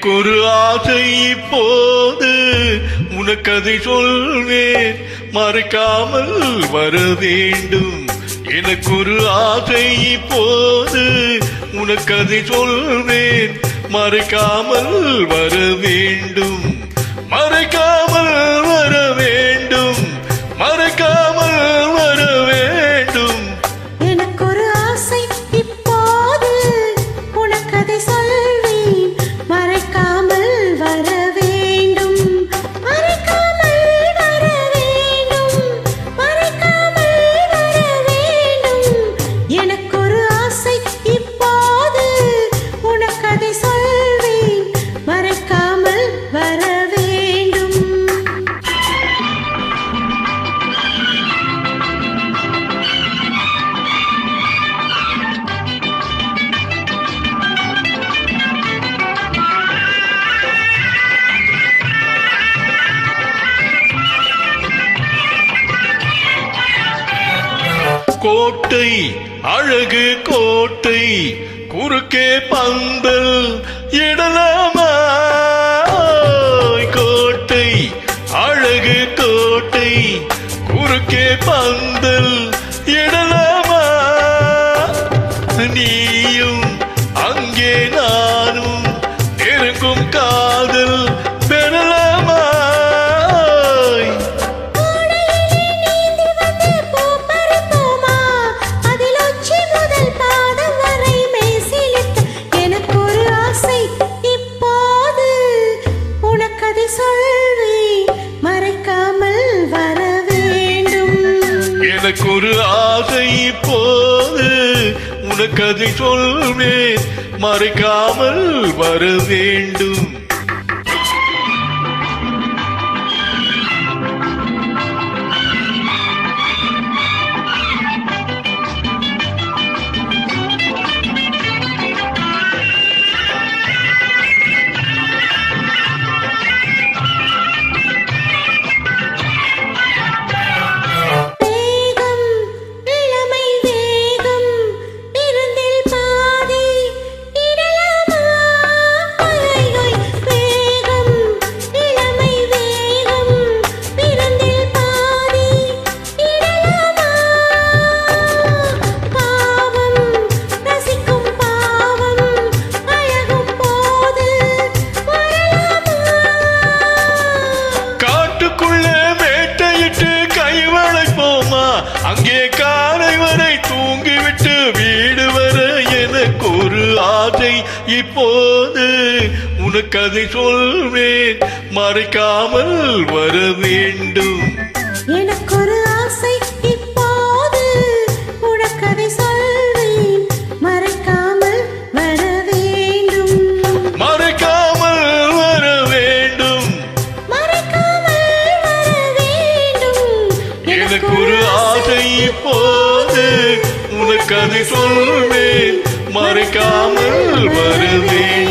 எனக்கு ஒரு ஆசை இப்போது உனக்கு அதை சொல்வேன் மறைக்காமல் வர வேண்டும். எனக்கு ஒரு ஆசை இப்போது உனக்கு அதை சொல்வேன் மறைக்காமல் வர வேண்டும். மறைக்காமல் வர வேண்டும். மறைக்காமல் வர வேண்டும். எனக்கு ஒரு ஆசை இப்போது உனக்கு அதை சொல்வேன் மறைக்காமல் வர வேண்டும். மறைக்காமல் வர வேண்டும். மறைக்காமல் வர வேண்டும். எனக்கு ஒரு ஆசை இப்போது உனக்கு அதை சொல்வேன் மறைக்காமல் வர வேண்டும். கோட்டை அழகு கோட்டை குறுக்கே பந்தல் இடலாமா? கோட்டை அழகு கோட்டை குறுக்கே பந்தல் இடலாமா? நீயும் அங்கே நானும் நெருங்கும் காதல் பெறலாமா? எனக்கு ஒரு ஆசை இப்போது உனக்கு அதை சொல்வேன் மறைக்காமல் வர வேண்டும். அங்கே காலை வரை தூங்கிவிட்டு வீடு வர எனக்கு ஒரு ஆசை இப்போது உனக்கு அதை சொல்வேன் மறைக்காமல் வர வேண்டும். எனக்கு ஒரு ஆசை இப்போது உனக்கு அதை சொல்வேன் மறைக்காமல் வர வேண்டும். மறைக்காமல் வர வேண்டும். மறைக்காமல் வர வேண்டும். எனக்கு ஒரு ஆசை இப்போது உனக்கு அதை சொல்வேன் மறைக்காமல் வர வேண்டும்.